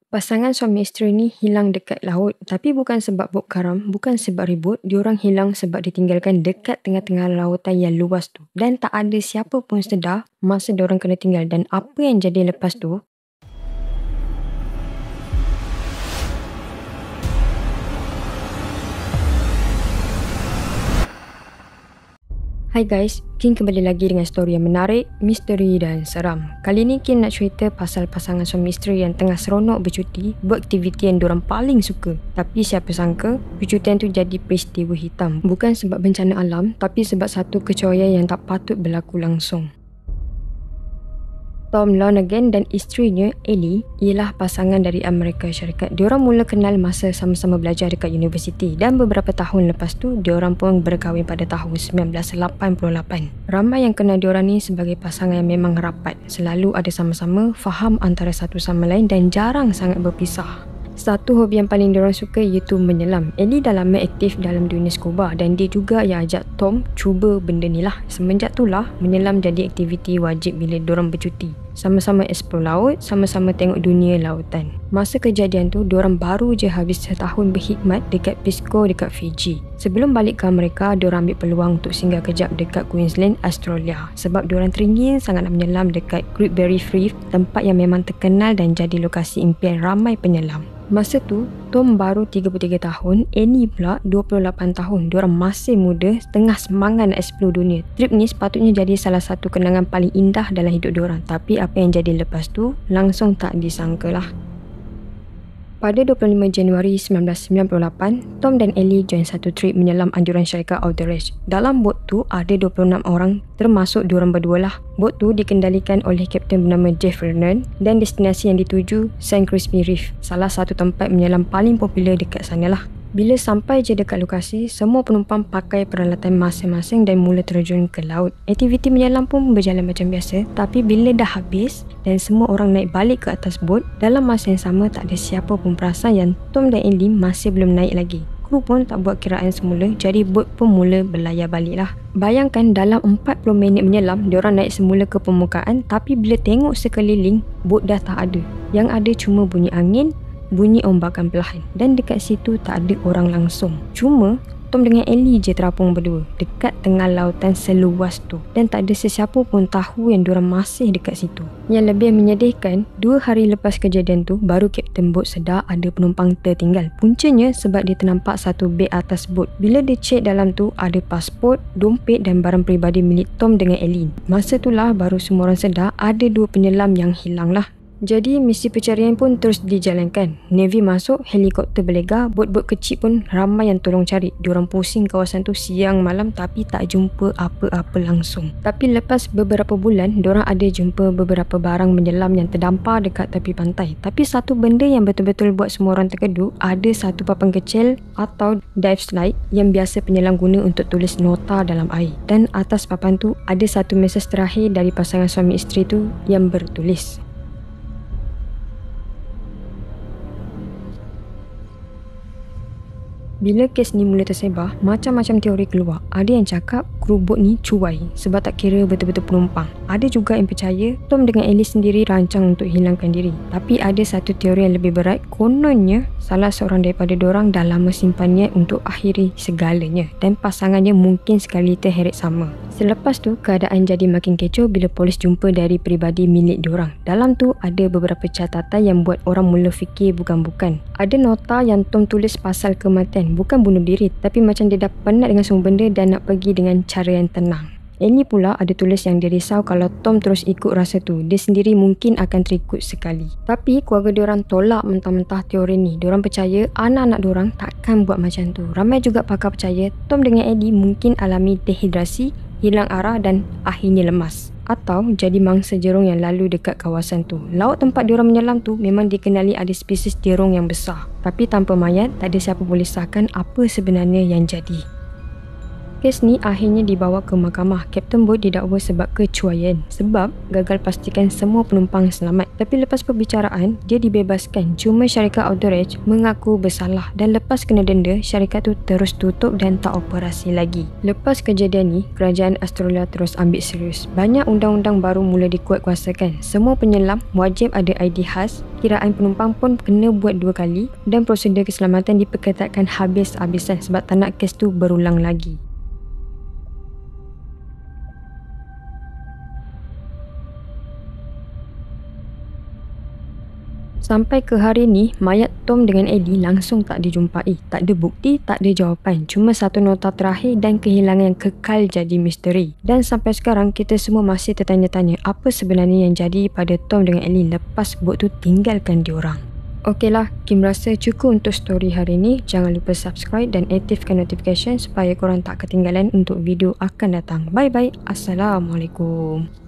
Pasangan suami isteri ni hilang dekat laut, tapi bukan sebab bot karam, bukan sebab ribut. Diorang hilang sebab ditinggalkan dekat tengah-tengah lautan yang luas tu. Dan tak ada siapa pun sedar masa diorang kena tinggal. Dan apa yang jadi lepas tu, hai guys, Kin kembali lagi dengan story yang menarik, misteri dan seram. Kali ni Kin nak cerita pasal pasangan suami isteri yang tengah seronok bercuti, buat aktiviti yang diorang paling suka. Tapi siapa sangka, percutian tu jadi peristiwa hitam. Bukan sebab bencana alam, tapi sebab satu kecoian yang tak patut berlaku langsung. Tom Lonergan dan isterinya Ellie ialah pasangan dari Amerika Syarikat. Diorang mula kenal masa sama-sama belajar dekat universiti dan beberapa tahun lepas tu diorang pun berkahwin pada tahun 1988. Ramai yang kenal diorang ni sebagai pasangan yang memang rapat, selalu ada sama-sama, faham antara satu sama lain dan jarang sangat berpisah. Satu hobi yang paling diorang suka iaitu menyelam. Ellie dah lama aktif dalam dunia scuba dan dia juga yang ajak Tom cuba benda ni lah. Semenjak tu lah menyelam jadi aktiviti wajib bila diorang bercuti. Sama-sama explore laut, sama-sama tengok dunia lautan. Masa kejadian tu, diorang baru je habis setahun berkhidmat dekat Peace Corps dekat Fiji. Sebelum balik ke Amerika, diorang ambil peluang untuk singgah kejap dekat Queensland, Australia. Sebab diorang teringin sangat nak menyelam dekat Great Barrier Reef, tempat yang memang terkenal dan jadi lokasi impian ramai penyelam. Masa tu, Tom baru 33 tahun, Annie pula 28 tahun. Diorang masih muda, tengah semangat nak explore dunia. Trip ni sepatutnya jadi salah satu kenangan paling indah dalam hidup diorang. Tapi apa yang jadi lepas tu, langsung tak disangka lah. Pada 25 Januari 1998, Tom dan Ellie join satu trip menyelam anjuran syarikat Outerage. Dalam bot tu ada 26 orang, termasuk diorang berdua lah. Bot tu dikendalikan oleh kapten bernama Jeff Vernon dan destinasi yang dituju San Crispin Reef, salah satu tempat menyelam paling popular dekat sana lah. Bila sampai je dekat lokasi, semua penumpang pakai peralatan masing-masing dan mula terjun ke laut. Aktiviti menyelam pun berjalan macam biasa, tapi bila dah habis dan semua orang naik balik ke atas bot, dalam masa yang sama tak ada siapa pun perasan yang Tom dan Ellie masih belum naik lagi. Kru pun tak buat kiraan semula, jadi bot pun mula berlayar balik lah. Bayangkan dalam 40 minit menyelam, diorang naik semula ke permukaan, tapi bila tengok sekeliling, bot dah tak ada. Yang ada cuma bunyi angin, bunyi ombakan perlahan, dan dekat situ tak ada orang langsung. Cuma Tom dengan Ellie je terapung berdua dekat tengah lautan seluas tu, dan tak ada sesiapa pun tahu yang diorang masih dekat situ. Yang lebih menyedihkan, 2 hari lepas kejadian tu baru kapten bot sedar ada penumpang tertinggal. Puncanya sebab dia ternampak satu beg atas bot. Bila dia cek dalam tu, ada pasport, dompet dan barang peribadi milik Tom dengan Ellie. Masa tu lah baru semua orang sedar ada 2 penyelam yang hilang lah. Jadi misi pencarian pun terus dijalankan. Navy masuk, helikopter berlega, bot-bot kecil pun ramai yang tolong cari. Diorang pusing kawasan tu siang malam tapi tak jumpa apa-apa langsung. Tapi lepas beberapa bulan, diorang ada jumpa beberapa barang menyelam yang terdampar dekat tepi pantai. Tapi satu benda yang betul-betul buat semua orang terkejut, ada satu papan kecil atau dive slide yang biasa penyelam guna untuk tulis nota dalam air. Dan atas papan tu ada satu mesej terakhir dari pasangan suami isteri tu yang bertulis, bila kes ni mula tersebar, macam-macam teori keluar. Ada yang cakap kru bot ni cuai sebab tak kira betul-betul penumpang. Ada juga yang percaya Tom dengan Ellie sendiri rancang untuk hilangkan diri. Tapi ada satu teori yang lebih berat. Kononnya salah seorang daripada diorang dah lama simpan niat untuk akhiri segalanya, dan pasangannya mungkin sekali terheret sama. Selepas tu keadaan jadi makin kecoh bila polis jumpa dari peribadi milik diorang. Dalam tu ada beberapa catatan yang buat orang mula fikir bukan-bukan. Ada nota yang Tom tulis pasal kematian, bukan bunuh diri, tapi macam dia dah penat dengan semua benda dan nak pergi dengan cara yang tenang. Ellie pula ada tulis yang dia risau kalau Tom terus ikut rasa tu, dia sendiri mungkin akan terikut sekali. Tapi keluarga diorang tolak mentah-mentah teori ni. Diorang percaya anak-anak diorang takkan buat macam tu. Ramai juga pakar percaya Tom dengan Ellie mungkin alami dehidrasi, hilang arah dan akhirnya lemas, atau jadi mangsa jerung yang lalu dekat kawasan tu. Laut tempat diorang menyelam tu memang dikenali ada spesies jerung yang besar, tapi tanpa mayat tak ada siapa boleh sahkan apa sebenarnya yang jadi. Kes ni akhirnya dibawa ke mahkamah. Kapten bot didakwa sebab kecuaian sebab gagal pastikan semua penumpang selamat. Tapi lepas perbicaraan, dia dibebaskan. Cuma syarikat Autorej mengaku bersalah dan lepas kena denda, syarikat tu terus tutup dan tak operasi lagi. Lepas kejadian ni, kerajaan Australia terus ambil serius. Banyak undang-undang baru mula dikuatkuasakan. Semua penyelam wajib ada ID khas, kiraan penumpang pun kena buat 2 kali dan prosedur keselamatan diperketatkan habis-habisan sebab tak nak kes tu berulang lagi. Sampai ke hari ni, mayat Tom dengan Ellie langsung tak dijumpai. Tak ada bukti, tak ada jawapan. Cuma satu nota terakhir dan kehilangan yang kekal jadi misteri. Dan sampai sekarang, kita semua masih tertanya-tanya apa sebenarnya yang jadi pada Tom dengan Ellie lepas bot tu tinggalkan diorang. Okeylah, Kim rasa cukup untuk story hari ni. Jangan lupa subscribe dan aktifkan notification supaya korang tak ketinggalan untuk video akan datang. Bye-bye. Assalamualaikum.